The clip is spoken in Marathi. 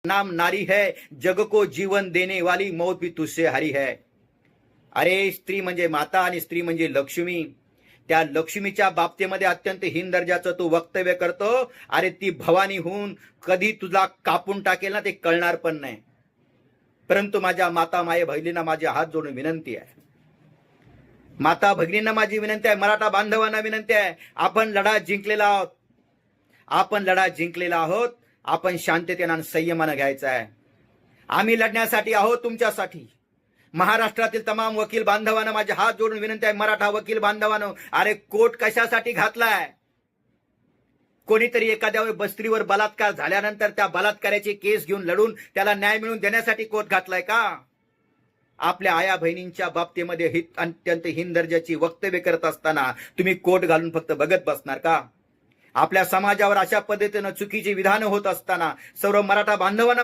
नाम नारी है, जग को जीवन देने वाली मौत भी तुझसे हारी है. अरे स्त्री म्हणजे माता आणि स्त्री म्हणजे लक्ष्मी. त्या लक्ष्मीच्या बाबतीमध्ये अत्यंत हीन दर्जाचं तू वक्तव्य करतो. अरे ती भवानी होऊन कधी तुला कापून टाकेल ना ते कळणार पण नाही. परंतु माझ्या माता माये बहिणींना माझे हात जोडून विनंती आहे, माता भगिनींना माझी विनंती आहे, मराठा बांधवांना विनंती आहे, आपण लढा जिंकलेला आहोत. आपण लढा जिंकलेला आहोत. आपण शांततेने आणि संयमानं घ्यायचा आहे. आम्ही लढण्यासाठी आहोत तुमच्यासाठी. महाराष्ट्रातील तमाम वकील बांधवांना माझे हात जोडून विनंती आहे, मराठा वकील बांधवांनो, अरे कोर्ट कशासाठी घातलाय? कोणीतरी एखाद्या बस्त्रीवर बलात्कार झाल्यानंतर त्या बलात्काराची केस घेऊन लढून त्याला न्याय मिळवून देण्यासाठी कोर्ट घातलाय का? आपल्या आया बहिणींच्या बाबतीमध्ये अत्यंत हीन दर्जाची वक्तव्य करत असताना तुम्ही कोर्ट घालून फक्त बघत बसणार का? आपल्या समाजावर अशा पद्धतीनं चुकीची विधानं होत असताना सर्व मराठा बांधवांना